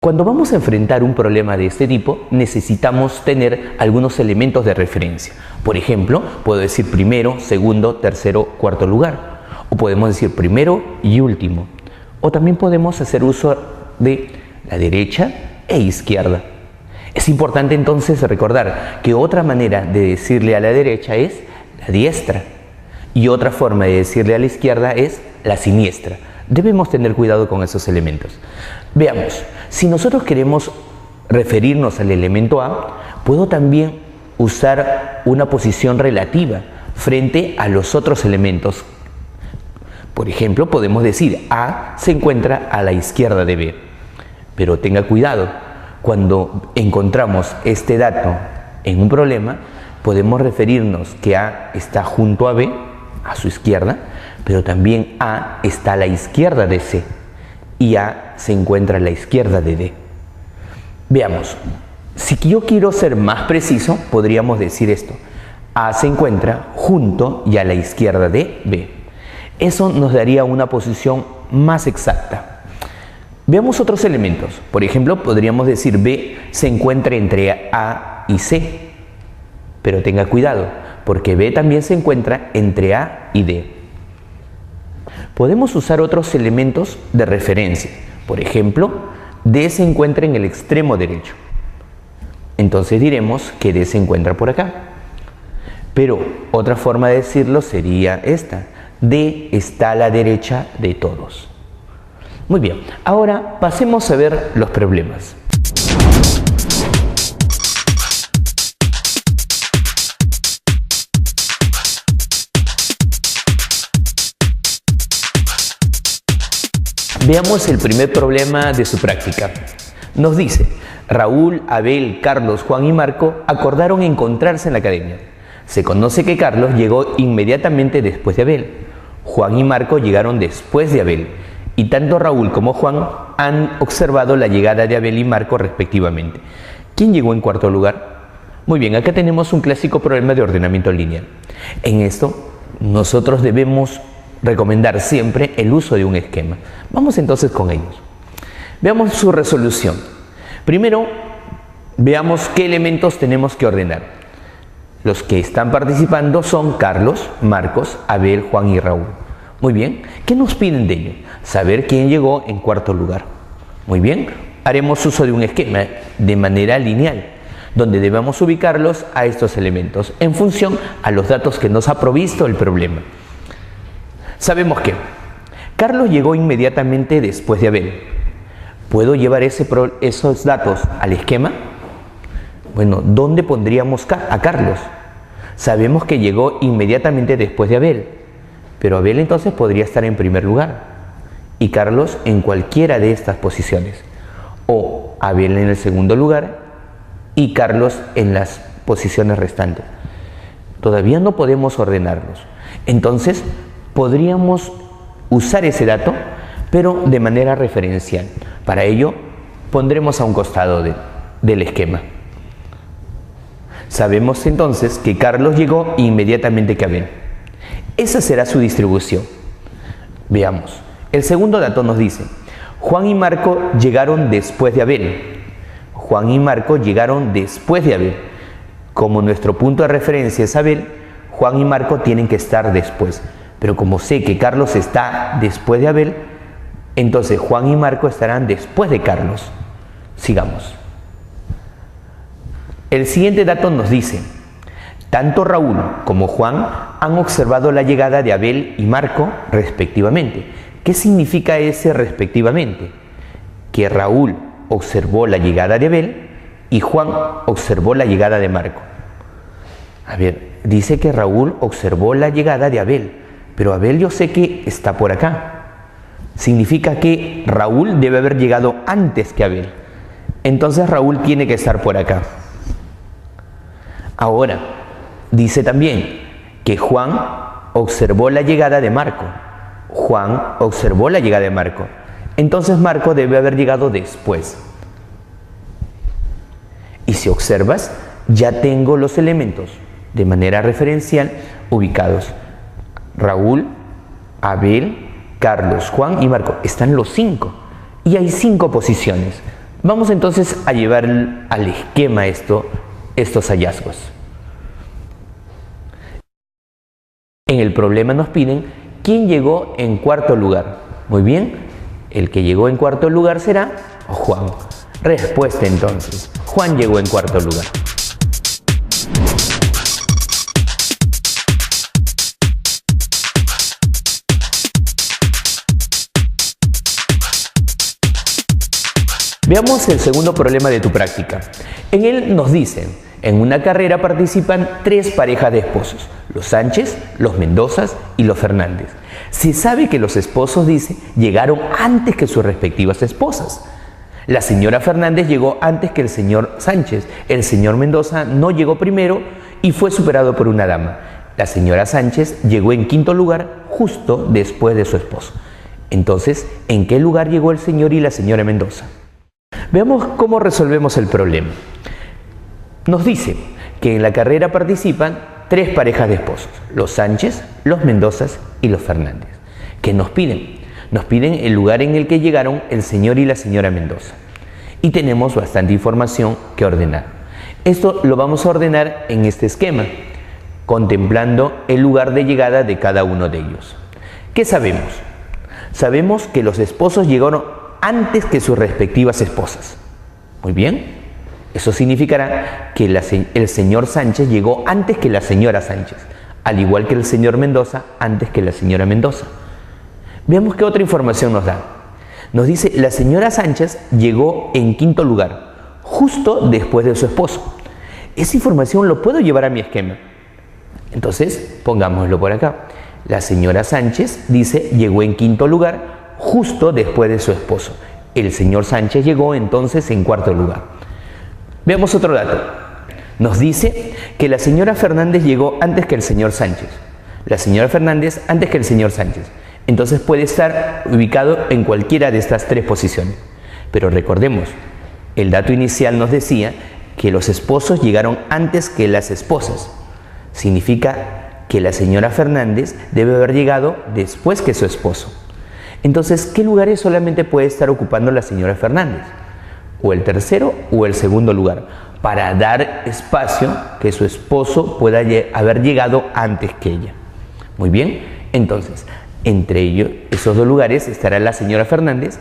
Cuando vamos a enfrentar un problema de este tipo, necesitamos tener algunos elementos de referencia. Por ejemplo, puedo decir primero, segundo, tercero, cuarto lugar. O podemos decir primero y último. O también podemos hacer uso de la derecha e izquierda. Es importante entonces recordar que otra manera de decirle a la derecha es la diestra. Y otra forma de decirle a la izquierda es la siniestra. Debemos tener cuidado con esos elementos. Veamos, si nosotros queremos referirnos al elemento A, puedo también usar una posición relativa frente a los otros elementos. Por ejemplo, podemos decir A se encuentra a la izquierda de B. Pero tenga cuidado, cuando encontramos este dato en un problema, podemos referirnos que A está junto a B, a su izquierda, pero también A está a la izquierda de C y A se encuentra a la izquierda de D. Veamos, si yo quiero ser más preciso, podríamos decir esto: A se encuentra junto y a la izquierda de B. Eso nos daría una posición más exacta. Veamos otros elementos. Por ejemplo, podríamos decir B se encuentra entre A y C, pero tenga cuidado, porque B también se encuentra entre A y D. Podemos usar otros elementos de referencia. Por ejemplo, D se encuentra en el extremo derecho. Entonces diremos que D se encuentra por acá. Pero otra forma de decirlo sería esta: D está a la derecha de todos. Muy bien, ahora pasemos a ver los problemas. Veamos el primer problema de su práctica. Nos dice: Raúl, Abel, Carlos, Juan y Marco acordaron encontrarse en la academia. Se conoce que Carlos llegó inmediatamente después de Abel. Juan y Marco llegaron después de Abel. Y tanto Raúl como Juan han observado la llegada de Abel y Marco respectivamente. ¿Quién llegó en cuarto lugar? Muy bien, acá tenemos un clásico problema de ordenamiento lineal. En esto, nosotros debemos recomendar siempre el uso de un esquema. Vamos entonces con ellos. Veamos su resolución. Primero, veamos qué elementos tenemos que ordenar. Los que están participando son Carlos, Marcos, Abel, Juan y Raúl. Muy bien, ¿qué nos piden de ello? Saber quién llegó en cuarto lugar. Muy bien, haremos uso de un esquema de manera lineal, donde debemos ubicarlos a estos elementos en función a los datos que nos ha provisto el problema. Sabemos que Carlos llegó inmediatamente después de Abel. ¿Puedo llevar esos datos al esquema? Bueno, ¿dónde pondríamos a Carlos? Sabemos que llegó inmediatamente después de Abel, pero Abel entonces podría estar en primer lugar y Carlos en cualquiera de estas posiciones, o Abel en el segundo lugar y Carlos en las posiciones restantes. Todavía no podemos ordenarlos. Entonces, podríamos usar ese dato, pero de manera referencial. Para ello, pondremos a un costado del esquema. Sabemos entonces que Carlos llegó inmediatamente que Abel. Esa será su distribución. Veamos. El segundo dato nos dice: Juan y Marco llegaron después de Abel. Juan y Marco llegaron después de Abel. Como nuestro punto de referencia es Abel, Juan y Marco tienen que estar después. Pero como sé que Carlos está después de Abel, entonces Juan y Marco estarán después de Carlos. Sigamos. El siguiente dato nos dice: tanto Raúl como Juan han observado la llegada de Abel y Marco respectivamente. ¿Qué significa ese respectivamente? Que Raúl observó la llegada de Abel y Juan observó la llegada de Marco. A ver, dice que Raúl observó la llegada de Abel, pero Abel yo sé que está por acá. Significa que Raúl debe haber llegado antes que Abel. Entonces Raúl tiene que estar por acá. Ahora, dice también que Juan observó la llegada de Marco. Juan observó la llegada de Marco. Entonces Marco debe haber llegado después. Y si observas, ya tengo los elementos de manera referencial ubicados. Raúl, Abel, Carlos, Juan y Marco. Están los 5. Y hay 5 posiciones. Vamos entonces a llevar al esquema estos hallazgos. En el problema nos piden quién llegó en cuarto lugar. Muy bien, el que llegó en cuarto lugar será Juan. Respuesta entonces, Juan llegó en cuarto lugar. Veamos el segundo problema de tu práctica. En él nos dicen, en una carrera participan 3 parejas de esposos, los Sánchez, los Mendozas y los Fernández. Se sabe que los esposos, dice, llegaron antes que sus respectivas esposas. La señora Fernández llegó antes que el señor Sánchez, el señor Mendoza no llegó primero y fue superado por una dama. La señora Sánchez llegó en quinto lugar justo después de su esposo. Entonces, ¿en qué lugar llegó el señor y la señora Mendoza? Veamos cómo resolvemos el problema. Nos dice que en la carrera participan 3 parejas de esposos, los Sánchez, los Mendozas y los Fernández. ¿Qué nos piden? Nos piden el lugar en el que llegaron el señor y la señora Mendoza. Y tenemos bastante información que ordenar. Esto lo vamos a ordenar en este esquema, contemplando el lugar de llegada de cada uno de ellos. ¿Qué sabemos? Sabemos que los esposos llegaron antes que sus respectivas esposas. Muy bien, eso significará que el señor Sánchez llegó antes que la señora Sánchez, al igual que el señor Mendoza antes que la señora Mendoza. Veamos qué otra información nos da. Nos dice, la señora Sánchez llegó en quinto lugar, justo después de su esposo. Esa información lo puedo llevar a mi esquema. Entonces, pongámoslo por acá. La señora Sánchez, dice, llegó en quinto lugar, justo después de su esposo. El señor Sánchez llegó entonces en cuarto lugar. Veamos otro dato. Nos dice que la señora Fernández llegó antes que el señor Sánchez. La señora Fernández antes que el señor Sánchez. Entonces puede estar ubicado en cualquiera de estas 3 posiciones. Pero recordemos, el dato inicial nos decía que los esposos llegaron antes que las esposas. Significa que la señora Fernández debe haber llegado después que su esposo. Entonces, ¿qué lugares solamente puede estar ocupando la señora Fernández? O el tercero o el segundo lugar, para dar espacio que su esposo pueda haber llegado antes que ella. Muy bien, entonces, entre ellos, esos 2 lugares estará la señora Fernández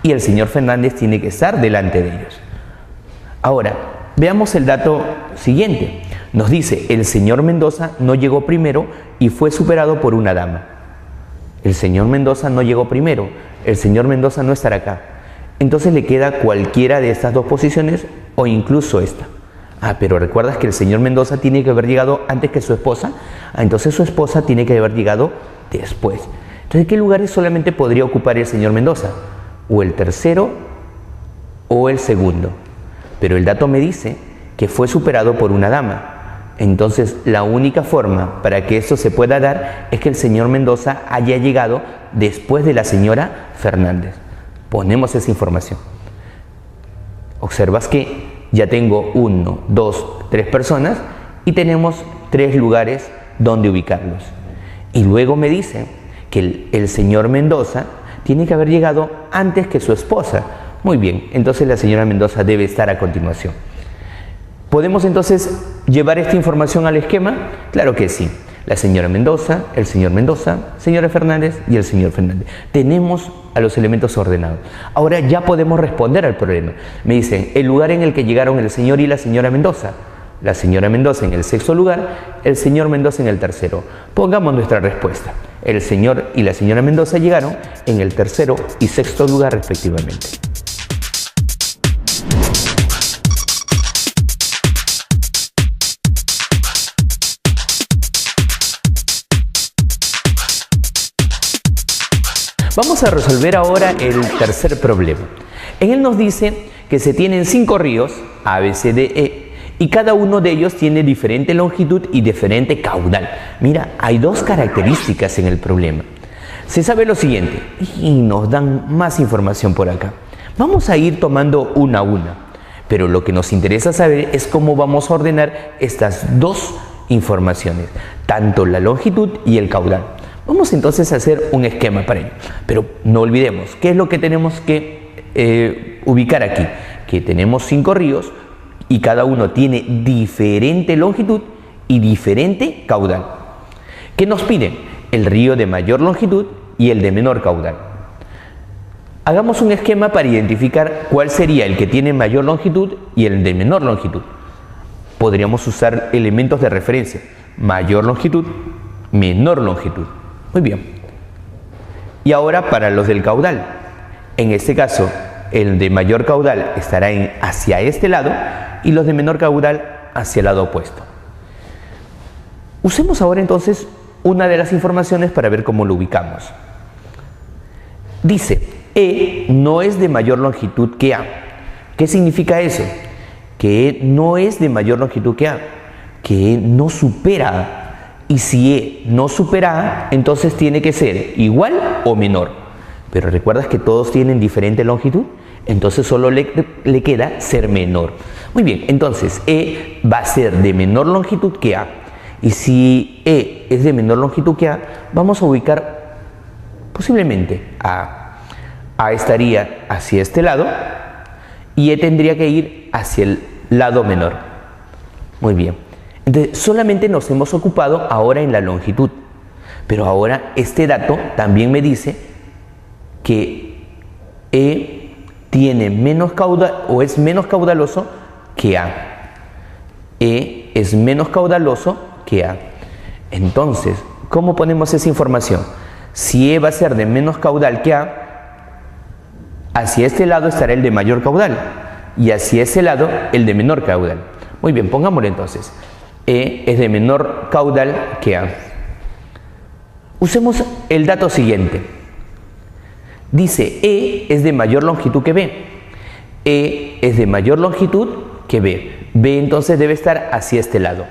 y el señor Fernández tiene que estar delante de ellos. Ahora, veamos el dato siguiente. Nos dice, el señor Mendoza no llegó primero y fue superado por una dama. El señor Mendoza no llegó primero, el señor Mendoza no estará acá. Entonces le queda cualquiera de estas 2 posiciones o incluso esta. Pero recuerdas que el señor Mendoza tiene que haber llegado antes que su esposa. Entonces su esposa tiene que haber llegado después. Entonces, ¿qué lugares solamente podría ocupar el señor Mendoza? O el tercero o el segundo. Pero el dato me dice que fue superado por una dama. Entonces, la única forma para que esto se pueda dar es que el señor Mendoza haya llegado después de la señora Fernández. Ponemos esa información. Observas que ya tengo 1, 2, 3 personas y tenemos 3 lugares donde ubicarlos. Y luego me dice que el señor Mendoza tiene que haber llegado antes que su esposa. Muy bien, entonces la señora Mendoza debe estar a continuación. ¿Podemos entonces llevar esta información al esquema? Claro que sí. La señora Mendoza, el señor Mendoza, señora Fernández y el señor Fernández. Tenemos a los elementos ordenados. Ahora ya podemos responder al problema. Me dicen, el lugar en el que llegaron el señor y la señora Mendoza. La señora Mendoza en el 6.º lugar, el señor Mendoza en el 3.º. Pongamos nuestra respuesta. El señor y la señora Mendoza llegaron en el 3.º y 6.º lugar respectivamente. Vamos a resolver ahora el tercer problema. En él nos dice que se tienen 5 ríos, A, B, C, D, E, y cada uno de ellos tiene diferente longitud y diferente caudal. Mira, hay 2 características en el problema. Se sabe lo siguiente, y nos dan más información por acá. Vamos a ir tomando una a una, pero lo que nos interesa saber es cómo vamos a ordenar estas 2 informaciones, tanto la longitud y el caudal. Vamos entonces a hacer un esquema para ello, pero no olvidemos, ¿qué es lo que tenemos que ubicar aquí que tenemos 5 ríos y cada uno tiene diferente longitud y diferente caudal. ¿Qué nos piden? El río de mayor longitud y el de menor caudal. Hagamos un esquema para identificar cuál sería el que tiene mayor longitud y el de menor longitud. Podríamos usar elementos de referencia: mayor longitud, menor longitud. Muy bien. Y ahora para los del caudal. En este caso, el de mayor caudal estará hacia este lado y los de menor caudal hacia el lado opuesto. Usemos ahora entonces una de las informaciones para ver cómo lo ubicamos. Dice, E no es de mayor longitud que A. ¿Qué significa eso? Que E no es de mayor longitud que A, que E no supera A. Y si E no supera A, entonces tiene que ser igual o menor. Pero ¿recuerdas que todos tienen diferente longitud? Entonces solo le queda ser menor. Muy bien, entonces E va a ser de menor longitud que A. Y si E es de menor longitud que A, vamos a ubicar posiblemente a A estaría hacia este lado y E tendría que ir hacia el lado menor. Muy bien. Entonces solamente nos hemos ocupado ahora en la longitud. Pero ahora este dato también me dice que E tiene menos caudal o es menos caudaloso que A. E es menos caudaloso que A. Entonces, ¿cómo ponemos esa información? Si E va a ser de menos caudal que A, hacia este lado estará el de mayor caudal y hacia ese lado el de menor caudal. Muy bien, pongámoslo entonces. E es de menor caudal que A. Usemos el dato siguiente. Dice, E es de mayor longitud que B. E es de mayor longitud que B. B entonces debe estar hacia este lado.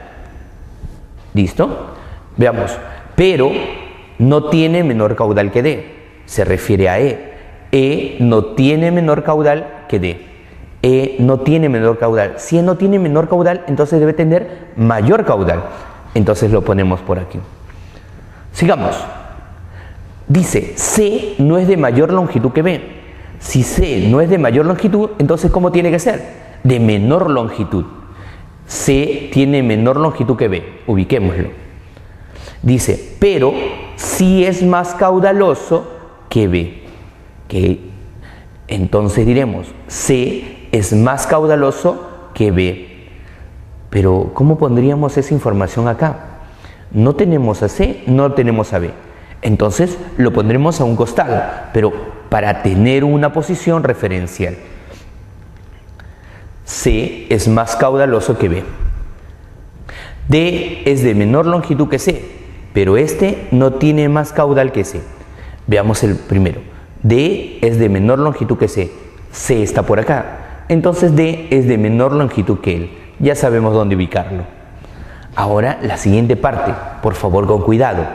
¿Listo? Veamos. Pero no tiene menor caudal que D. Se refiere a E. E no tiene menor caudal que D. E no tiene menor caudal. Si E no tiene menor caudal, entonces debe tener mayor caudal. Entonces lo ponemos por aquí. Sigamos. Dice, C no es de mayor longitud que B. Si C no es de mayor longitud, entonces ¿cómo tiene que ser? De menor longitud. C tiene menor longitud que B. Ubiquémoslo. Dice, pero sí es más caudaloso que B. Entonces diremos, C es más caudaloso que B. Pero ¿cómo pondríamos esa información acá? No tenemos a C, no tenemos a B. Entonces lo pondremos a un costado, pero para tener una posición referencial. C es más caudaloso que B. D es de menor longitud que C, pero este no tiene más caudal que C. Veamos el primero. D es de menor longitud que C. C está por acá. Entonces D es de menor longitud que él. Ya sabemos dónde ubicarlo. Ahora la siguiente parte, por favor con cuidado.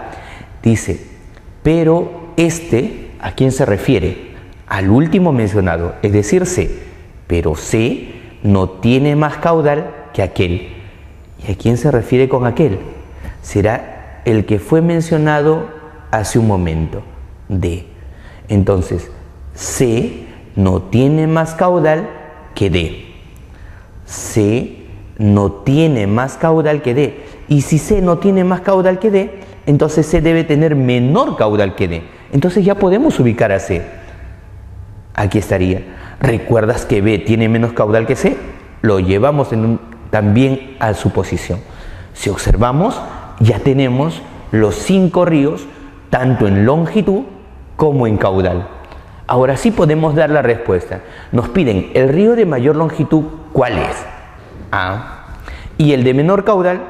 Dice, pero este, ¿a quién se refiere? Al último mencionado, es decir, C. Pero C no tiene más caudal que aquel. ¿Y a quién se refiere con aquel? Será el que fue mencionado hace un momento, D. Entonces, C no tiene más caudal que D. C no tiene más caudal que D. Y si C no tiene más caudal que D, entonces C debe tener menor caudal que D. Entonces ya podemos ubicar a C. Aquí estaría. ¿Recuerdas que B tiene menos caudal que C? Lo llevamos también a su posición. Si observamos, ya tenemos los 5 ríos, tanto en longitud como en caudal. Ahora sí podemos dar la respuesta. Nos piden el río de mayor longitud, ¿cuál es? A. Y el de menor caudal,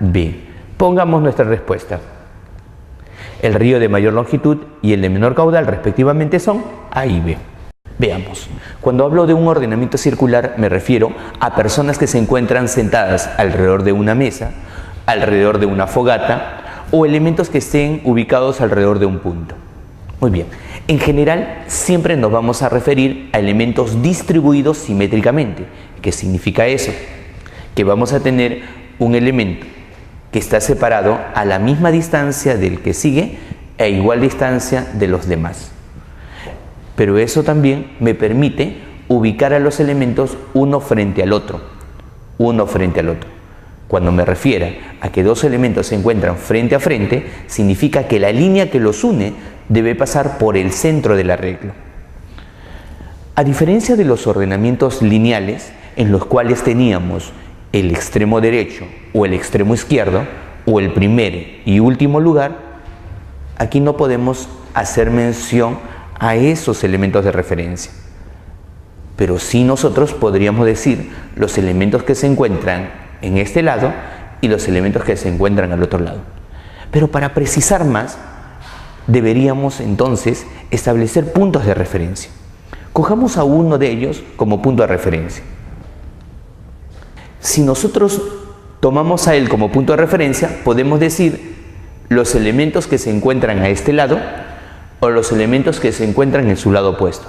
B. Pongamos nuestra respuesta. El río de mayor longitud y el de menor caudal respectivamente son A y B. Veamos. Cuando hablo de un ordenamiento circular me refiero a personas que se encuentran sentadas alrededor de una mesa, alrededor de una fogata o elementos que estén ubicados alrededor de un punto. Muy bien. En general siempre nos vamos a referir a elementos distribuidos simétricamente. ¿Qué significa eso? Que vamos a tener un elemento que está separado a la misma distancia del que sigue e igual distancia de los demás. pero eso también me permite ubicar a los elementos uno frente al otro. Uno frente al otro. Cuando me refiera a que dos elementos se encuentran frente a frente, significa que la línea que los une debe pasar por el centro del arreglo. A diferencia de los ordenamientos lineales, en los cuales teníamos el extremo derecho o el extremo izquierdo, o el primer y último lugar, aquí no podemos hacer mención a esos elementos de referencia. Pero sí nosotros podríamos decir los elementos que se encuentran en este lado y los elementos que se encuentran al otro lado. Pero para precisar más, deberíamos entonces establecer puntos de referencia. Cojamos a uno de ellos como punto de referencia. Si nosotros tomamos a él como punto de referencia, podemos decir los elementos que se encuentran a este lado o los elementos que se encuentran en su lado opuesto.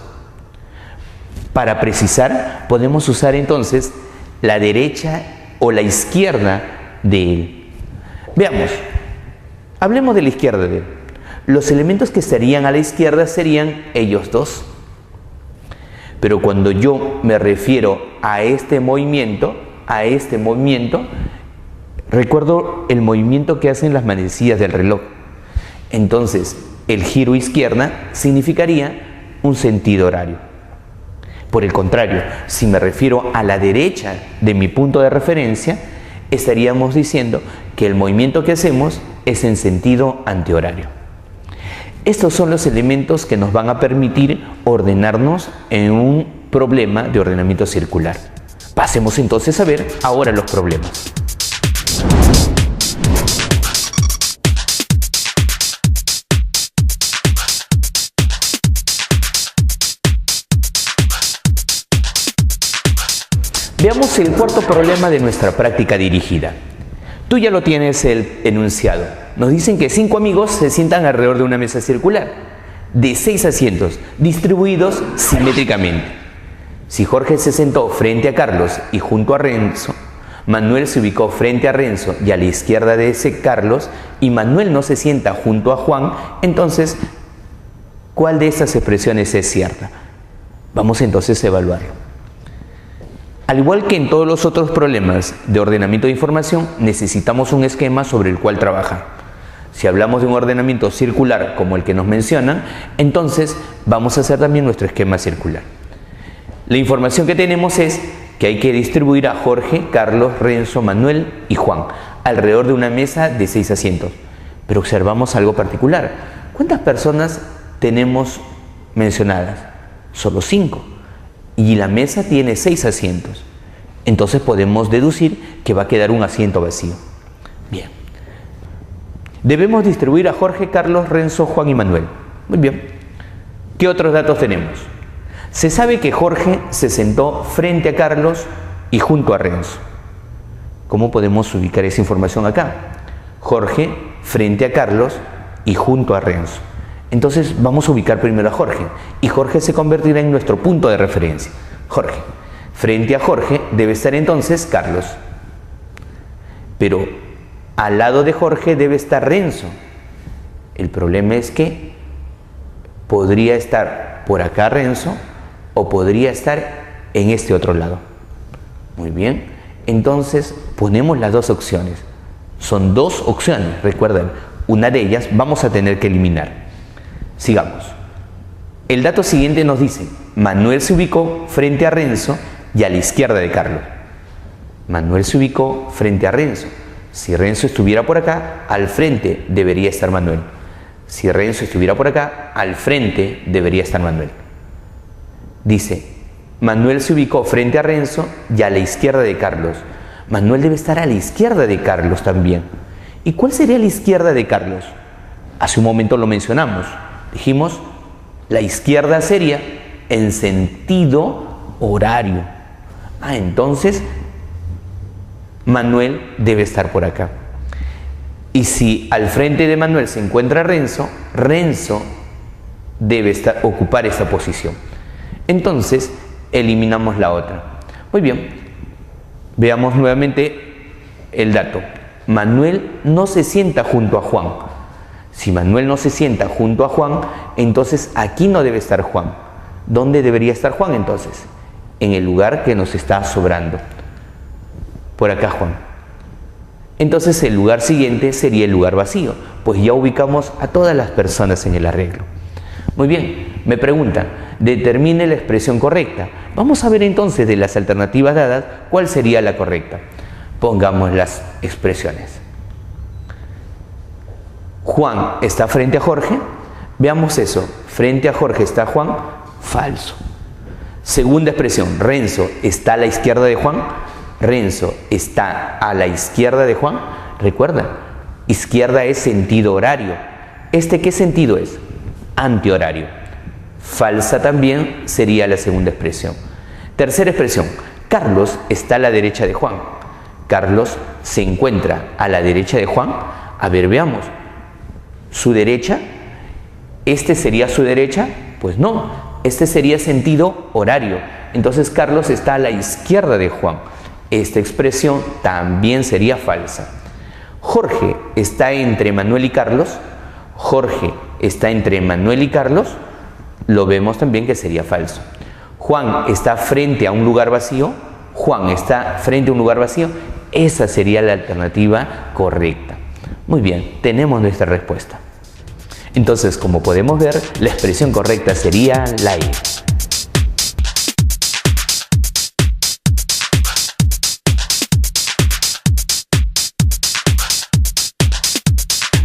Para precisar, podemos usar entonces la derecha o la izquierda de él. Veamos, hablemos de la izquierda de él. Los elementos que estarían a la izquierda serían ellos dos. Pero cuando yo me refiero a este movimiento, recuerdo el movimiento que hacen las manecillas del reloj. Entonces, el giro izquierda significaría un sentido horario. Por el contrario, si me refiero a la derecha de mi punto de referencia, estaríamos diciendo que el movimiento que hacemos es en sentido antihorario. Estos son los elementos que nos van a permitir ordenarnos en un problema de ordenamiento circular. Pasemos entonces a ver ahora los problemas. Veamos el cuarto problema de nuestra práctica dirigida. Tú ya lo tienes el enunciado. Nos dicen que 5 amigos se sientan alrededor de una mesa circular de 6 asientos distribuidos simétricamente. Si Jorge se sentó frente a Carlos y junto a Renzo, Manuel se ubicó frente a Renzo y a la izquierda de ese Carlos, y Manuel no se sienta junto a Juan, entonces, ¿cuál de estas expresiones es cierta? Vamos entonces a evaluarlo. Al igual que en todos los otros problemas de ordenamiento de información, necesitamos un esquema sobre el cual trabajar. Si hablamos de un ordenamiento circular como el que nos mencionan, entonces vamos a hacer también nuestro esquema circular. La información que tenemos es que hay que distribuir a Jorge, Carlos, Renzo, Manuel y Juan alrededor de una mesa de 6 asientos. Pero observamos algo particular. ¿Cuántas personas tenemos mencionadas? Solo 5. Y la mesa tiene 6 asientos. Entonces podemos deducir que va a quedar un asiento vacío. Bien. Debemos distribuir a Jorge, Carlos, Renzo, Juan y Manuel. Muy bien. ¿Qué otros datos tenemos? Se sabe que Jorge se sentó frente a Carlos y junto a Renzo. ¿Cómo podemos ubicar esa información acá? Jorge frente a Carlos y junto a Renzo. Entonces vamos a ubicar primero a Jorge, y Jorge se convertirá en nuestro punto de referencia. Jorge. Frente a Jorge debe estar entonces Carlos. Pero al lado de Jorge debe estar Renzo. El problema es que podría estar por acá Renzo o podría estar en este otro lado. Muy bien. Entonces ponemos las dos opciones. Son 2 opciones, recuerden. Una de ellas vamos a tener que eliminar. Sigamos. El dato siguiente nos dice: Manuel se ubicó frente a Renzo y a la izquierda de Carlos. Manuel se ubicó frente a Renzo. Si Renzo estuviera por acá, al frente debería estar Manuel. Si Renzo estuviera por acá, al frente debería estar Manuel. Dice: Manuel se ubicó frente a Renzo y a la izquierda de Carlos. Manuel debe estar a la izquierda de Carlos también. ¿Y cuál sería la izquierda de Carlos? Hace un momento lo mencionamos. Dijimos, la izquierda sería en sentido horario. Entonces, Manuel debe estar por acá. Y si al frente de Manuel se encuentra Renzo, Renzo debe ocupar esa posición. Entonces, eliminamos la otra. Muy bien, veamos nuevamente el dato. Manuel no se sienta junto a Juan. Si Manuel no se sienta junto a Juan, entonces aquí no debe estar Juan. ¿Dónde debería estar Juan entonces? En el lugar que nos está sobrando. Por acá Juan. Entonces el lugar siguiente sería el lugar vacío, pues ya ubicamos a todas las personas en el arreglo. Muy bien, me preguntan, determine la expresión correcta. Vamos a ver entonces de las alternativas dadas, ¿cuál sería la correcta? Pongamos las expresiones. Juan está frente a Jorge. Veamos eso. Frente a Jorge está Juan. Falso. Segunda expresión. Renzo está a la izquierda de Juan. Renzo está a la izquierda de Juan. Recuerda, izquierda es sentido horario. ¿Este qué sentido es? Antihorario. Falsa también sería la segunda expresión. Tercera expresión. Carlos está a la derecha de Juan. Carlos se encuentra a la derecha de Juan. A ver, veamos. ¿Su derecha? ¿Este sería su derecha? Pues no, este sería sentido horario. Entonces Carlos está a la izquierda de Juan. Esta expresión también sería falsa. Jorge está entre Manuel y Carlos. Jorge está entre Manuel y Carlos. Lo vemos también que sería falso. Juan está frente a un lugar vacío. Juan está frente a un lugar vacío. Esa sería la alternativa correcta. Muy bien, tenemos nuestra respuesta. Entonces, como podemos ver, la expresión correcta sería la E.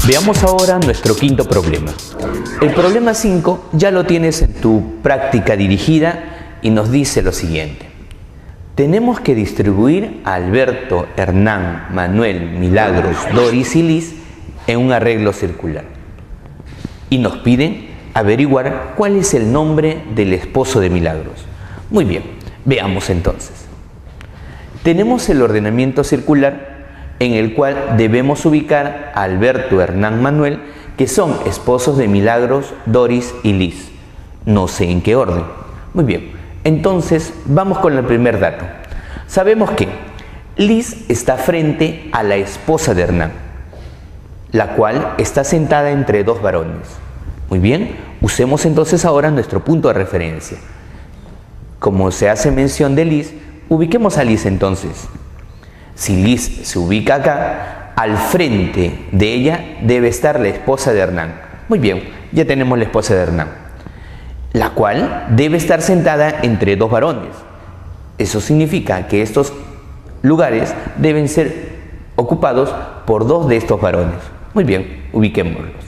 Veamos ahora nuestro quinto problema. El problema 5 ya lo tienes en tu práctica dirigida y nos dice lo siguiente. Tenemos que distribuir a Alberto, Hernán, Manuel, Milagros, Doris y Liz en un arreglo circular. Y nos piden averiguar cuál es el nombre del esposo de Milagros. Muy bien, veamos entonces. Tenemos el ordenamiento circular en el cual debemos ubicar a Alberto, Hernán, Manuel, que son esposos de Milagros, Doris y Liz. No sé en qué orden. Muy bien, entonces vamos con el primer dato. Sabemos que Liz está frente a la esposa de Hernán, la cual está sentada entre dos varones. Muy bien, usemos entonces ahora nuestro punto de referencia. Como se hace mención de Liz, ubiquemos a Liz entonces. Si Liz se ubica acá, al frente de ella debe estar la esposa de Hernán. Muy bien, ya tenemos la esposa de Hernán, la cual debe estar sentada entre dos varones. Eso significa que estos lugares deben ser ocupados por dos de estos varones. Muy bien, ubiquémoslos.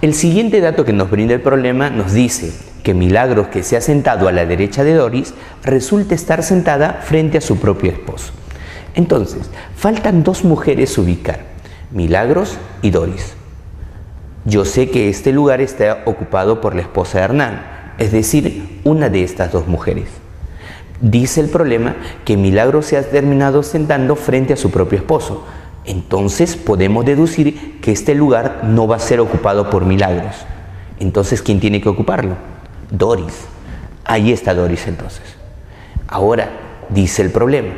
El siguiente dato que nos brinda el problema nos dice que Milagros, que se ha sentado a la derecha de Doris, resulta estar sentada frente a su propio esposo. Entonces, faltan dos mujeres ubicar, Milagros y Doris. Yo sé que este lugar está ocupado por la esposa de Hernán, es decir, una de estas dos mujeres. Dice el problema que Milagros se ha terminado sentando frente a su propio esposo. Entonces podemos deducir que este lugar no va a ser ocupado por Milagros. Entonces, ¿quién tiene que ocuparlo? Doris. Ahí está Doris entonces. Ahora, dice el problema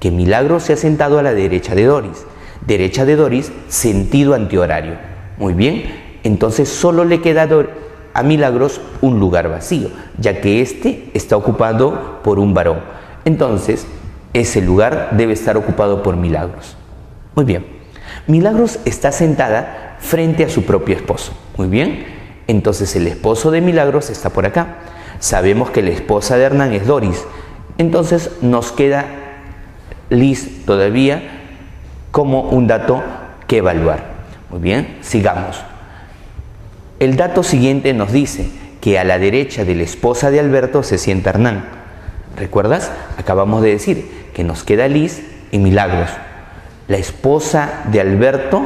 que Milagros se ha sentado a la derecha de Doris. Derecha de Doris, sentido antihorario. Muy bien, entonces solo le queda a Milagros un lugar vacío, ya que este está ocupado por un varón. Entonces, ese lugar debe estar ocupado por Milagros. Muy bien, Milagros está sentada frente a su propio esposo. Muy bien, entonces el esposo de Milagros está por acá. Sabemos que la esposa de Hernán es Doris. Entonces nos queda Liz todavía como un dato que evaluar. Muy bien, sigamos. El dato siguiente nos dice que a la derecha de la esposa de Alberto se sienta Hernán. ¿Recuerdas? Acabamos de decir que nos queda Liz y Milagros. La esposa de Alberto,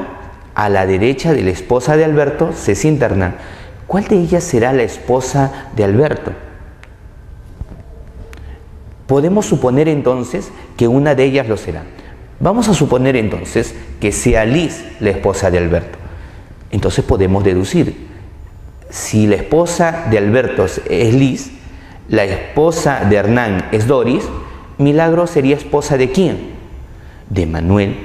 a la derecha de la esposa de Alberto se sienta Hernán. ¿Cuál de ellas será la esposa de Alberto? Podemos suponer entonces que una de ellas lo será. Vamos a suponer entonces que sea Liz la esposa de Alberto. Entonces podemos deducir, si la esposa de Alberto es Liz, la esposa de Hernán es Doris, Milagros sería esposa ¿de quién? De Manuel.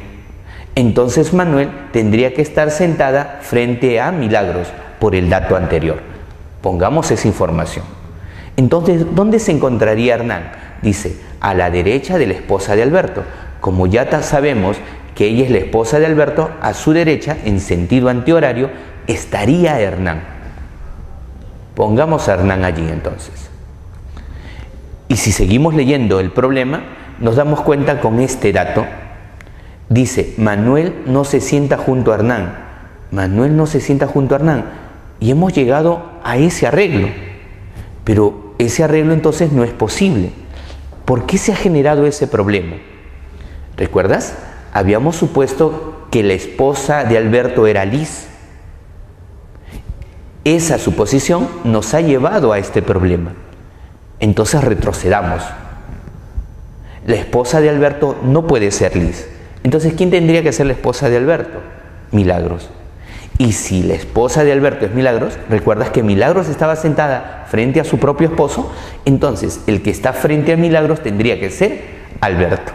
Entonces Manuel tendría que estar sentada frente a Milagros por el dato anterior. Pongamos esa información. Entonces, ¿dónde se encontraría Hernán? Dice, a la derecha de la esposa de Alberto. Como ya sabemos que ella es la esposa de Alberto, a su derecha, en sentido antihorario, estaría Hernán. Pongamos a Hernán allí entonces. Y si seguimos leyendo el problema, nos damos cuenta con este dato. Dice, Manuel no se sienta junto a Hernán. Manuel no se sienta junto a Hernán. Y hemos llegado a ese arreglo. Pero ese arreglo entonces no es posible. ¿Por qué se ha generado ese problema? ¿Recuerdas? Habíamos supuesto que la esposa de Alberto era Liz. Esa suposición nos ha llevado a este problema. Entonces retrocedamos. La esposa de Alberto no puede ser Liz. Entonces, ¿quién tendría que ser la esposa de Alberto? Milagros. Y si la esposa de Alberto es Milagros, recuerdas que Milagros estaba sentada frente a su propio esposo, entonces el que está frente a Milagros tendría que ser Alberto.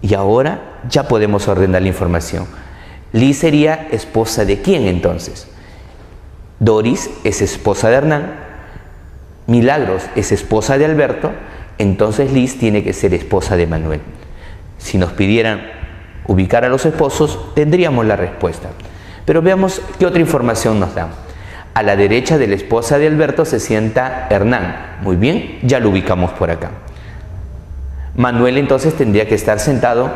Y ahora ya podemos ordenar la información. Liz sería esposa de quién entonces. Doris es esposa de Hernán, Milagros es esposa de Alberto, entonces Liz tiene que ser esposa de Manuel. Si nos pidieran ubicar a los esposos, tendríamos la respuesta. Pero veamos qué otra información nos dan. A la derecha de la esposa de Alberto se sienta Hernán. Muy bien, ya lo ubicamos por acá. Manuel entonces tendría que estar sentado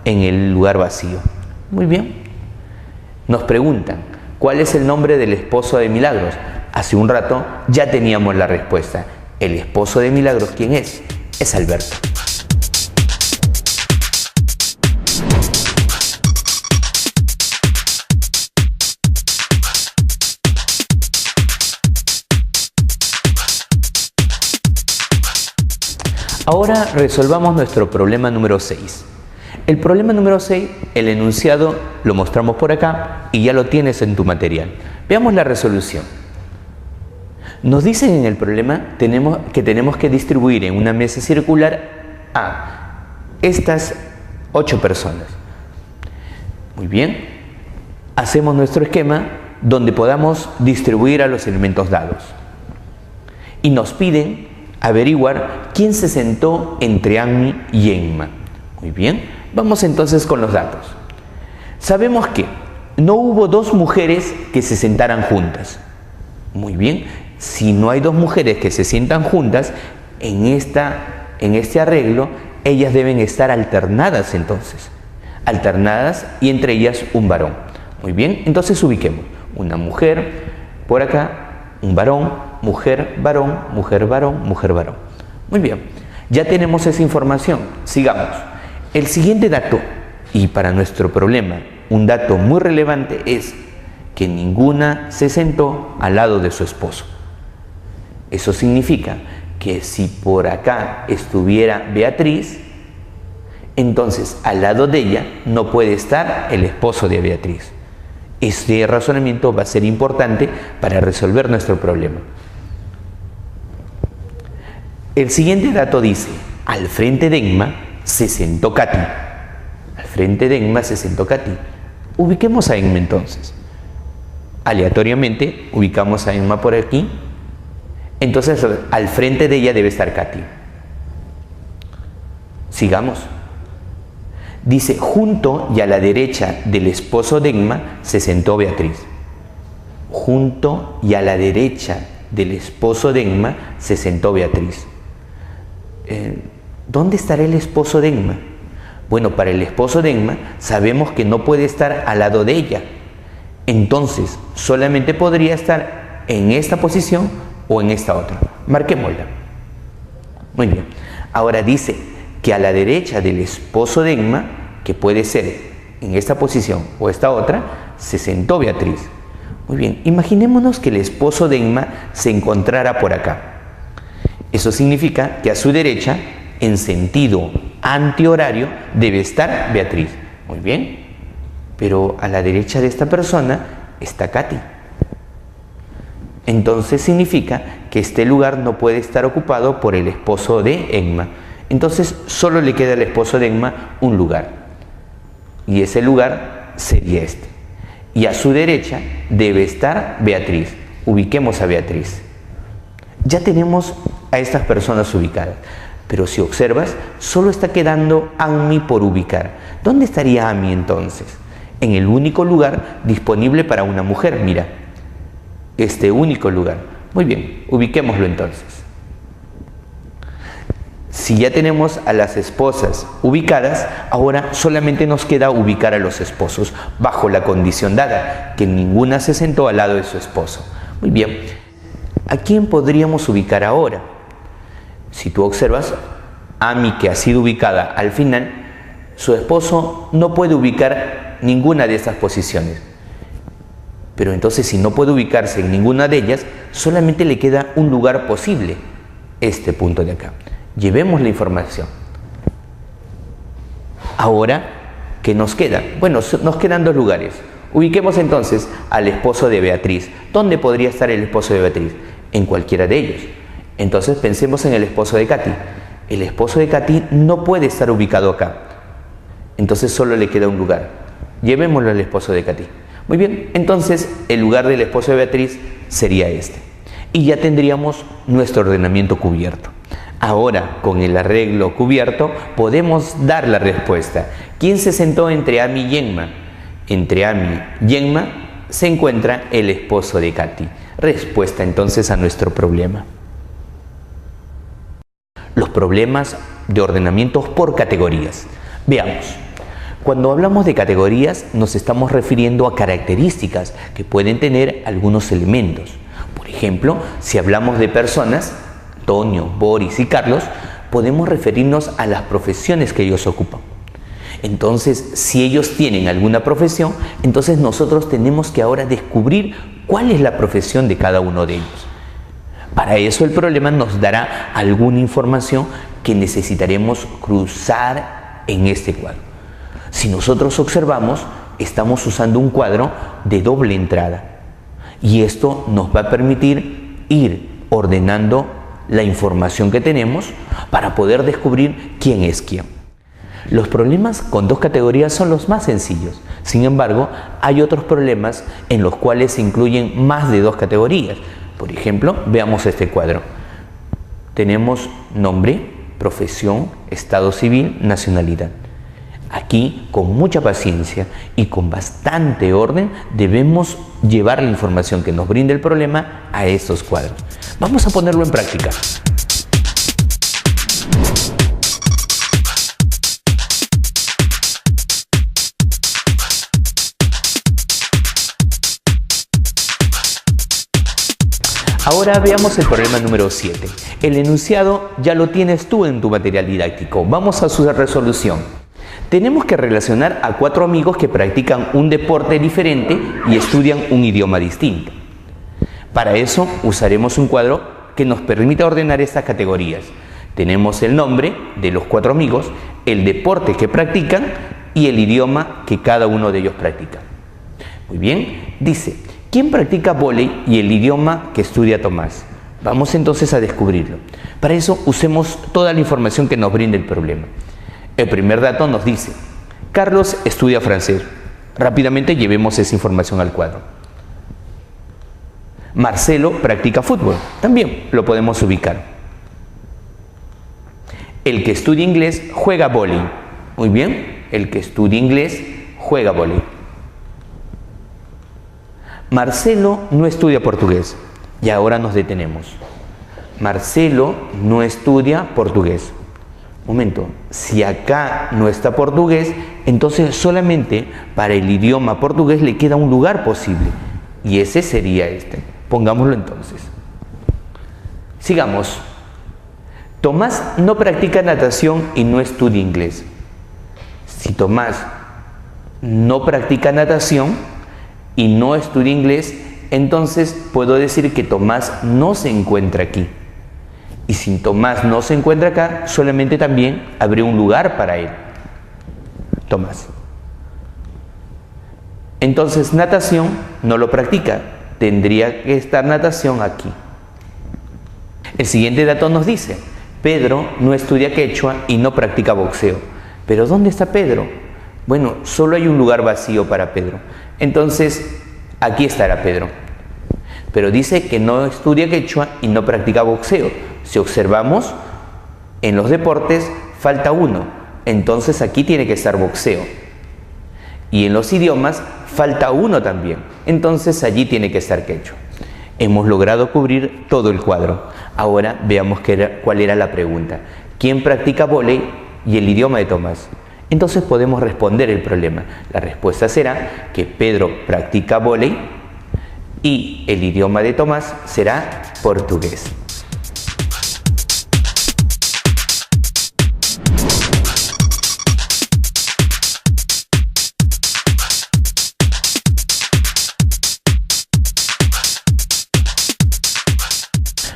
en el lugar vacío. Muy bien. Nos preguntan, ¿cuál es el nombre del esposo de Milagros? Hace un rato ya teníamos la respuesta. El esposo de Milagros, ¿quién es? Es Alberto. Ahora resolvamos nuestro problema número 6. El problema número 6, el enunciado lo mostramos por acá y ya lo tienes en tu material. Veamos la resolución. Nos dicen en el problema que tenemos que distribuir en una mesa circular a estas 8 personas. Muy bien. Hacemos nuestro esquema donde podamos distribuir a los elementos dados. Y nos piden averiguar quién se sentó entre Anmi y Emma. Muy bien, vamos entonces con los datos. Sabemos que no hubo 2 mujeres que se sentaran juntas. Muy bien, si no hay 2 mujeres que se sientan juntas, en este arreglo, ellas deben estar alternadas entonces. Alternadas y entre ellas un varón. Muy bien, entonces ubiquemos una mujer por acá, un varón, mujer, varón, mujer, varón, mujer, varón. Muy bien, ya tenemos esa información. Sigamos. El siguiente dato, y para nuestro problema, un dato muy relevante es que ninguna se sentó al lado de su esposo. Eso significa que si por acá estuviera Beatriz, entonces al lado de ella no puede estar el esposo de Beatriz. Este razonamiento va a ser importante para resolver nuestro problema. El siguiente dato dice, al frente de Emma se sentó Katy. Al frente de Emma se sentó Katy. Ubiquemos a Emma entonces. Aleatoriamente ubicamos a Emma por aquí. Entonces al frente de ella debe estar Katy. Sigamos. Dice, junto y a la derecha del esposo de Emma se sentó Beatriz. Junto y a la derecha del esposo de Emma se sentó Beatriz. ¿Dónde estará el esposo de Emma? Bueno, para el esposo de Emma sabemos que no puede estar al lado de ella. Entonces, solamente podría estar en esta posición o en esta otra. Marquémosla. Muy bien. Ahora dice que a la derecha del esposo de Emma, que puede ser en esta posición o esta otra, se sentó Beatriz. Muy bien, imaginémonos que el esposo de Emma se encontrara por acá. Eso significa que a su derecha, en sentido antihorario, debe estar Beatriz. Muy bien, pero a la derecha de esta persona está Katy. Entonces significa que este lugar no puede estar ocupado por el esposo de Emma. Entonces solo le queda al esposo de Emma un lugar. Y ese lugar sería este. Y a su derecha debe estar Beatriz. Ubiquemos a Beatriz. Ya tenemos a estas personas ubicadas, pero si observas, solo está quedando Anmi por ubicar. ¿Dónde estaría Anmi entonces? En el único lugar disponible para una mujer, mira. Este único lugar. Muy bien, ubiquémoslo entonces. Si ya tenemos a las esposas ubicadas, ahora solamente nos queda ubicar a los esposos, bajo la condición dada, que ninguna se sentó al lado de su esposo. Muy bien, ¿a quién podríamos ubicar ahora? Si tú observas, Anmi, que ha sido ubicada al final, su esposo no puede ubicar ninguna de estas posiciones. Pero entonces, si no puede ubicarse en ninguna de ellas, solamente le queda un lugar posible, este punto de acá. Llevemos la información. Ahora, ¿qué nos queda? Bueno, nos quedan dos lugares. Ubiquemos entonces al esposo de Beatriz. ¿Dónde podría estar el esposo de Beatriz? En cualquiera de ellos. Entonces pensemos en el esposo de Katy. El esposo de Katy no puede estar ubicado acá. Entonces solo le queda un lugar. Llevémoslo al esposo de Katy. Muy bien, entonces el lugar del esposo de Beatriz sería este. Y ya tendríamos nuestro ordenamiento cubierto. Ahora, con el arreglo cubierto, podemos dar la respuesta. ¿Quién se sentó entre Anmi y Yenma? Entre Anmi y Yenma se encuentra el esposo de Katy. Respuesta entonces a nuestro problema. Los problemas de ordenamientos por categorías. Veamos. Cuando hablamos de categorías, nos estamos refiriendo a características que pueden tener algunos elementos. Por ejemplo, si hablamos de personas, Antonio, Boris y Carlos, podemos referirnos a las profesiones que ellos ocupan. Entonces, si ellos tienen alguna profesión, entonces nosotros tenemos que ahora descubrir cuál es la profesión de cada uno de ellos. Para eso el problema nos dará alguna información que necesitaremos cruzar en este cuadro. Si nosotros observamos, estamos usando un cuadro de doble entrada y esto nos va a permitir ir ordenando la información que tenemos para poder descubrir quién es quién. Los problemas con dos categorías son los más sencillos. Sin embargo, hay otros problemas en los cuales se incluyen más de dos categorías. Por ejemplo, veamos este cuadro. Tenemos nombre, profesión, estado civil, nacionalidad. Aquí, con mucha paciencia y con bastante orden, debemos llevar la información que nos brinda el problema a estos cuadros. Vamos a ponerlo en práctica. Ahora veamos el problema número 7. El enunciado ya lo tienes tú en tu material didáctico. Vamos a su resolución. Tenemos que relacionar a 4 amigos que practican un deporte diferente y estudian un idioma distinto. Para eso usaremos un cuadro que nos permita ordenar estas categorías. Tenemos el nombre de los 4 amigos, el deporte que practican y el idioma que cada uno de ellos practica. Muy bien, dice, ¿quién practica vóley y el idioma que estudia Tomás? Vamos entonces a descubrirlo. Para eso usemos toda la información que nos brinda el problema. El primer dato nos dice, Carlos estudia francés. Rápidamente llevemos esa información al cuadro. Marcelo practica fútbol. También lo podemos ubicar. El que estudia inglés juega vóley. Muy bien, el que estudia inglés juega vóley. Marcelo no estudia portugués. Y ahora nos detenemos. Marcelo no estudia portugués. Momento, si acá no está portugués, entonces solamente para el idioma portugués le queda un lugar posible. Y ese sería este. Pongámoslo entonces. Sigamos. Tomás no practica natación y no estudia inglés. Si Tomás no practica natación y no estudia inglés, entonces puedo decir que Tomás no se encuentra aquí. Y si Tomás no se encuentra acá, solamente también habría un lugar para él. Tomás. Entonces natación no lo practica. Tendría que estar natación aquí. El siguiente dato nos dice, Pedro no estudia quechua y no practica boxeo. ¿Pero dónde está Pedro? Bueno, solo hay un lugar vacío para Pedro. Entonces, aquí estará Pedro. pero dice que no estudia quechua y no practica boxeo. Si observamos, en los deportes falta uno, entonces aquí tiene que estar boxeo. Y en los idiomas falta uno también, entonces allí tiene que estar quechua. Hemos logrado cubrir todo el cuadro. Ahora veamos cuál era la pregunta. ¿Quién practica vóley y el idioma de Tomás? Entonces podemos responder el problema. La respuesta será que Pedro practica vóley y el idioma de Tomás será portugués.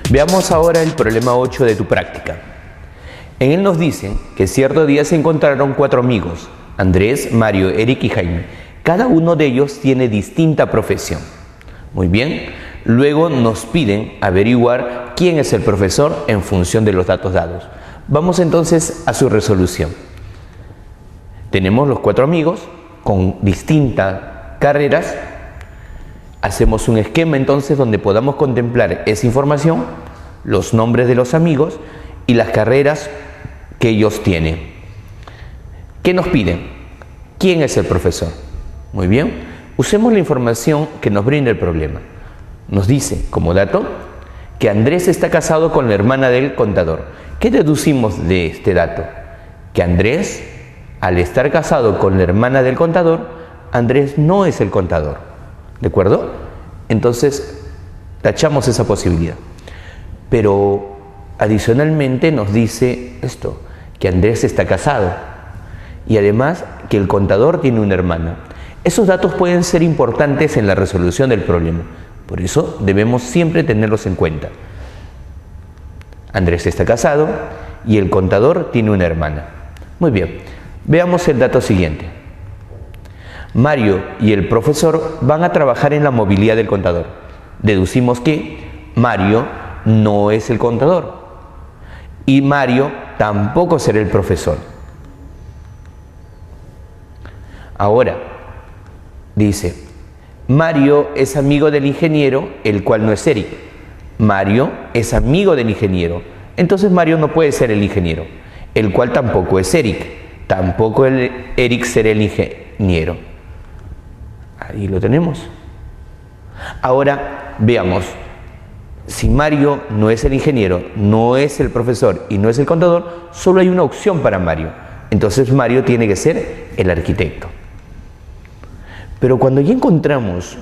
Veamos ahora el problema 8 de tu práctica. En él nos dicen que cierto día se encontraron 4 amigos, Andrés, Mario, Eric y Jaime. Cada uno de ellos tiene distinta profesión. Muy bien, luego nos piden averiguar quién es el profesor en función de los datos dados. Vamos entonces a su resolución. Tenemos los 4 amigos con distintas carreras. Hacemos un esquema entonces donde podamos contemplar esa información, los nombres de los amigos y las carreras que ellos tienen. ¿Qué nos piden? ¿Quién es el profesor? Muy bien, usemos la información que nos brinda el problema. Nos dice como dato que Andrés está casado con la hermana del contador. ¿Qué deducimos de este dato? Que Andrés, al estar casado con la hermana del contador, Andrés no es el contador. ¿De acuerdo? Entonces, tachamos esa posibilidad. Pero adicionalmente nos dice esto, que Andrés está casado y además que el contador tiene una hermana. Esos datos pueden ser importantes en la resolución del problema. Por eso debemos siempre tenerlos en cuenta. Andrés está casado y el contador tiene una hermana. Muy bien, veamos el dato siguiente. Mario y el profesor van a trabajar en la movilidad del contador. Deducimos que Mario no es el contador y Mario tampoco será el profesor. Ahora, dice, Mario es amigo del ingeniero, el cual no es Eric. Mario es amigo del ingeniero, entonces Mario no puede ser el ingeniero, el cual tampoco es Eric. Tampoco Eric será el ingeniero. Ahí lo tenemos. Ahora veamos, si Mario no es el ingeniero, no es el profesor y no es el contador, solo hay una opción para Mario. Entonces Mario tiene que ser el arquitecto. Pero cuando ya encontramos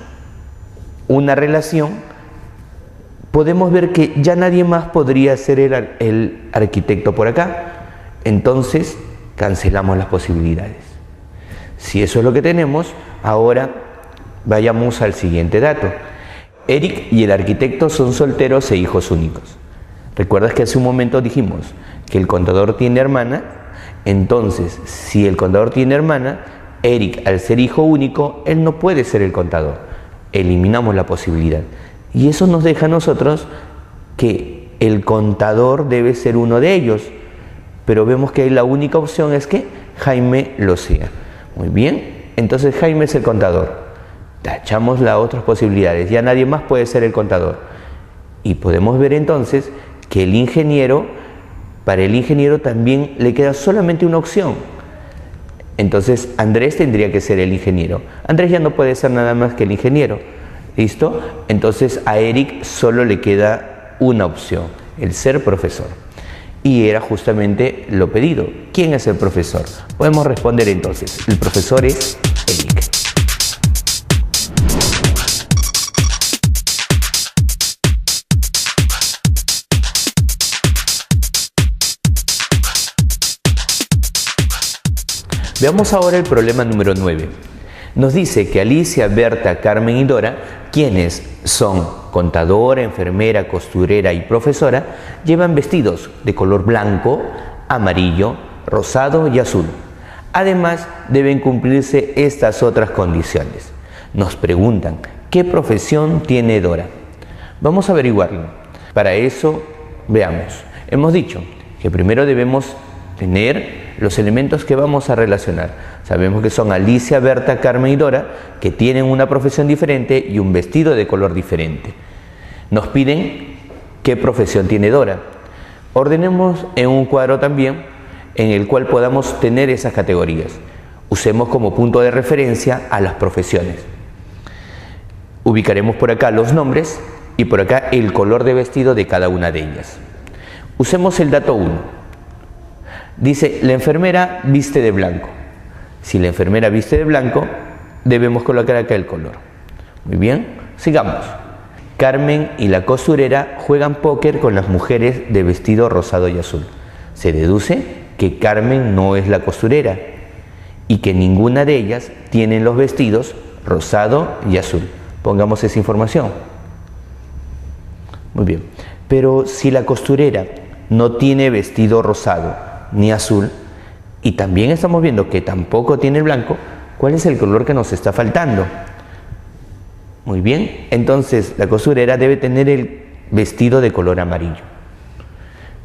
una relación, podemos ver que ya nadie más podría ser el arquitecto por acá. Entonces cancelamos las posibilidades. Si eso es lo que tenemos, ahora vayamos al siguiente dato. Eric y el arquitecto son solteros e hijos únicos. ¿Recuerdas que hace un momento dijimos que el contador tiene hermana? Entonces, si el contador tiene hermana, Eric, al ser hijo único, él no puede ser el contador. Eliminamos la posibilidad. Y eso nos deja a nosotros que el contador debe ser uno de ellos. Pero vemos que la única opción es que Jaime lo sea. Muy bien, entonces Jaime es el contador. Tachamos las otras posibilidades, ya nadie más puede ser el contador. Y podemos ver entonces que el ingeniero, para el ingeniero también le queda solamente una opción. Entonces Andrés tendría que ser el ingeniero. Andrés ya no puede ser nada más que el ingeniero. ¿Listo? Entonces a Eric solo le queda una opción, el ser profesor. Y era justamente lo pedido. ¿Quién es el profesor? Podemos responder entonces, el profesor es Eric. Veamos ahora el problema número 9. Nos dice que Alicia, Berta, Carmen y Dora, quienes son contadora, enfermera, costurera y profesora, llevan vestidos de color blanco, amarillo, rosado y azul. Además, deben cumplirse estas otras condiciones. Nos preguntan, ¿qué profesión tiene Dora? Vamos a averiguarlo. Para eso, veamos. Hemos dicho que primero debemos tener los elementos que vamos a relacionar. Sabemos que son Alicia, Berta, Carmen y Dora, que tienen una profesión diferente y un vestido de color diferente. Nos piden qué profesión tiene Dora. Ordenemos en un cuadro también en el cual podamos tener esas categorías. Usemos como punto de referencia a las profesiones. Ubicaremos por acá los nombres y por acá el color de vestido de cada una de ellas. Usemos el dato 1. Dice, la enfermera viste de blanco. Si la enfermera viste de blanco, debemos colocar acá el color. Muy bien, sigamos. Carmen y la costurera juegan póker con las mujeres de vestido rosado y azul. Se deduce que Carmen no es la costurera y que ninguna de ellas tiene los vestidos rosado y azul. Pongamos esa información. Muy bien, pero si la costurera no tiene vestido rosado ni azul y también estamos viendo que tampoco tiene el blanco, ¿cuál es el color que nos está faltando? Muy bien, entonces la costurera debe tener el vestido de color amarillo.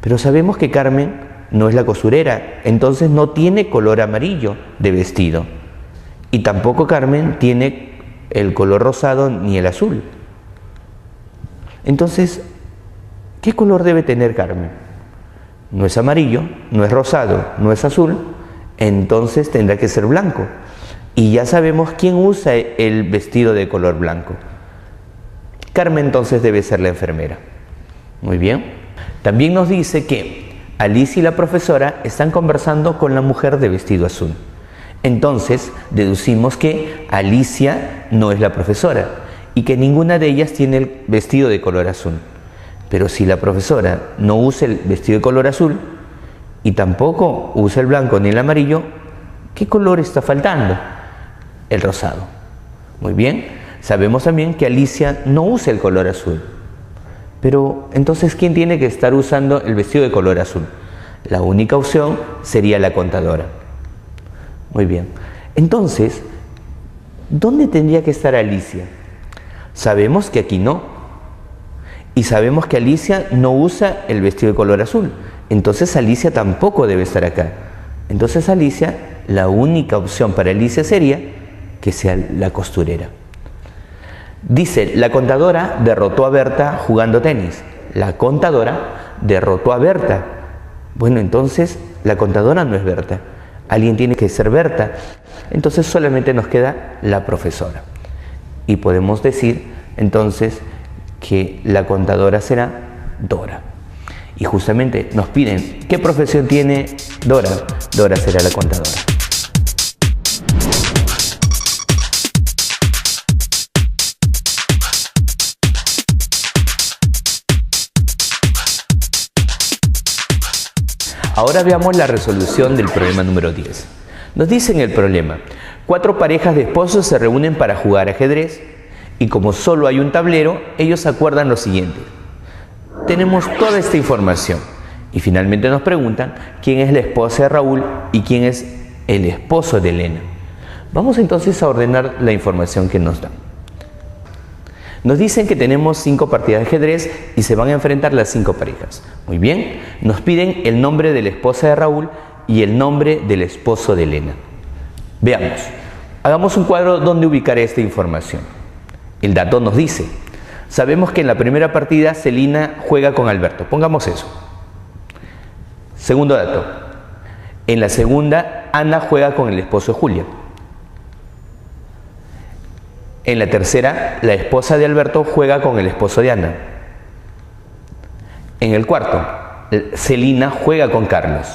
Pero sabemos que Carmen no es la costurera, entonces no tiene color amarillo de vestido. Y tampoco Carmen tiene el color rosado ni el azul. Entonces, ¿qué color debe tener Carmen? No es amarillo, no es rosado, no es azul, entonces tendrá que ser blanco. Y ya sabemos quién usa el vestido de color blanco. Carmen entonces debe ser la enfermera. Muy bien. También nos dice que Alicia y la profesora están conversando con la mujer de vestido azul. Entonces deducimos que Alicia no es la profesora y que ninguna de ellas tiene el vestido de color azul. Pero si la profesora no usa el vestido de color azul y tampoco usa el blanco ni el amarillo, ¿qué color está faltando? El rosado. Muy bien, sabemos también que Alicia no usa el color azul. Pero entonces, ¿quién tiene que estar usando el vestido de color azul? La única opción sería la contadora. Muy bien, entonces, ¿dónde tendría que estar Alicia? Sabemos que aquí no. Y sabemos que Alicia no usa el vestido de color azul. Entonces Alicia tampoco debe estar acá. Entonces Alicia, la única opción para Alicia sería que sea la costurera. Dice, la contadora derrotó a Berta jugando tenis. La contadora derrotó a Berta. Bueno, entonces la contadora no es Berta. Alguien tiene que ser Berta. Entonces solamente nos queda la profesora. Y podemos decir entonces que la contadora será Dora. Y justamente nos piden, ¿qué profesión tiene Dora? Dora será la contadora. Ahora veamos la resolución del problema número 10. Nos dice en el problema, 4 parejas de esposos se reúnen para jugar ajedrez y como solo hay un tablero, ellos acuerdan lo siguiente. Tenemos toda esta información y finalmente nos preguntan quién es la esposa de Raúl y quién es el esposo de Elena. Vamos entonces a ordenar la información que nos dan. Nos dicen que tenemos 5 partidas de ajedrez y se van a enfrentar las 5 parejas. Muy bien, nos piden el nombre de la esposa de Raúl y el nombre del esposo de Elena. Veamos, hagamos un cuadro donde ubicar esta información. El dato nos dice, sabemos que en la primera partida Celina juega con Alberto, pongamos eso. Segundo dato, en la segunda Ana juega con el esposo de Julia. En la tercera, la esposa de Alberto juega con el esposo de Ana. En el cuarto, Celina juega con Carlos.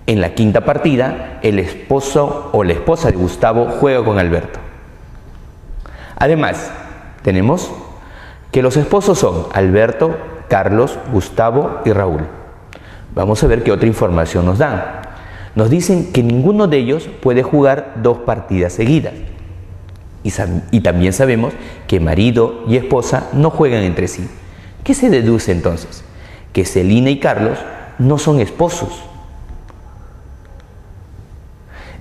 En la quinta partida, el esposo o la esposa de Gustavo juega con Alberto. Además, tenemos que los esposos son Alberto, Carlos, Gustavo y Raúl. Vamos a ver qué otra información nos dan. Nos dicen que ninguno de ellos puede jugar 2 partidas seguidas. Y también sabemos que marido y esposa no juegan entre sí. ¿Qué se deduce entonces? Que Celina y Carlos no son esposos.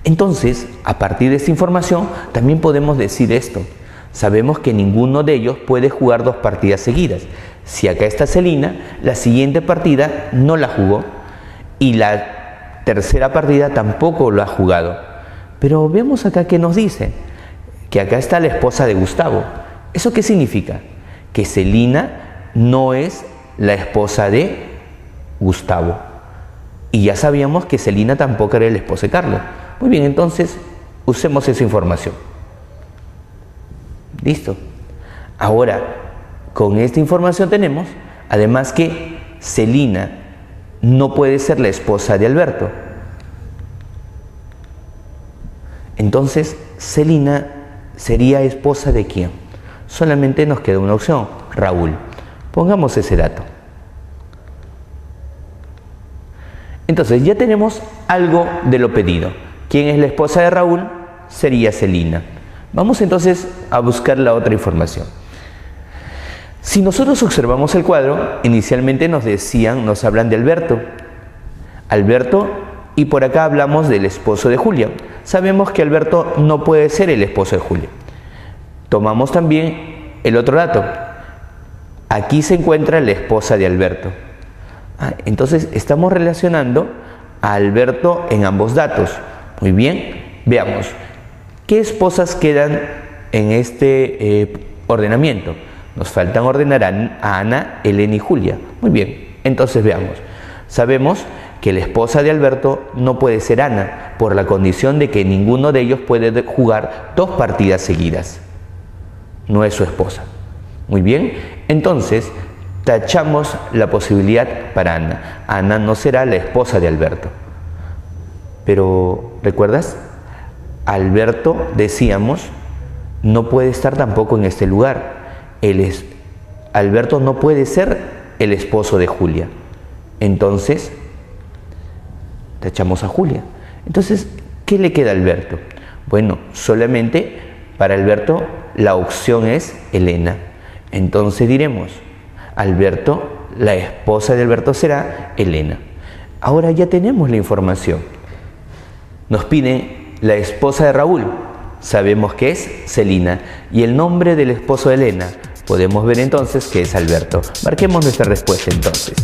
Entonces, a partir de esta información, también podemos decir esto. Sabemos que ninguno de ellos puede jugar 2 partidas seguidas. Si acá está Celina, la siguiente partida no la jugó y la tercera partida tampoco lo ha jugado. Pero vemos acá que nos dice que acá está la esposa de Gustavo ¿Eso qué significa? Que Celina no es la esposa de Gustavo. Y ya sabíamos que Celina tampoco era el esposo de Carlos. Muy bien, entonces usemos esa información. ¿Listo? Ahora, con esta información tenemos, además, que Celina no puede ser la esposa de Alberto. Entonces, Celina sería esposa ¿de quién? Solamente nos queda una opción, Raúl. Pongamos ese dato. Entonces, ya tenemos algo de lo pedido. ¿Quién es la esposa de Raúl? Sería Celina. Vamos entonces a buscar la otra información. Si nosotros observamos el cuadro, inicialmente nos hablan de Alberto. Alberto, y por acá hablamos del esposo de Julia. Sabemos que Alberto no puede ser el esposo de Julia. Tomamos también el otro dato. Aquí se encuentra la esposa de Alberto. Entonces estamos relacionando a Alberto en ambos datos. Muy bien, veamos. ¿Qué esposas quedan en este ordenamiento? Nos faltan ordenar a Ana, Elena y Julia. Muy bien, entonces veamos. Sabemos que la esposa de Alberto no puede ser Ana, por la condición de que ninguno de ellos puede jugar 2 partidas seguidas. No es su esposa. Muy bien, entonces tachamos la posibilidad para Ana. Ana no será la esposa de Alberto. Pero, ¿recuerdas? Alberto, decíamos, no puede estar tampoco en este lugar. Alberto no puede ser el esposo de Julia. Entonces, tachamos a Julia. Entonces, ¿qué le queda a Alberto? Bueno, solamente para Alberto la opción es Elena. Entonces diremos, Alberto, la esposa de Alberto será Elena. Ahora ya tenemos la información. Nos piden la esposa de Raúl. Sabemos que es Celina. Y el nombre del esposo de Elena, podemos ver entonces que es Alberto. Marquemos nuestra respuesta entonces.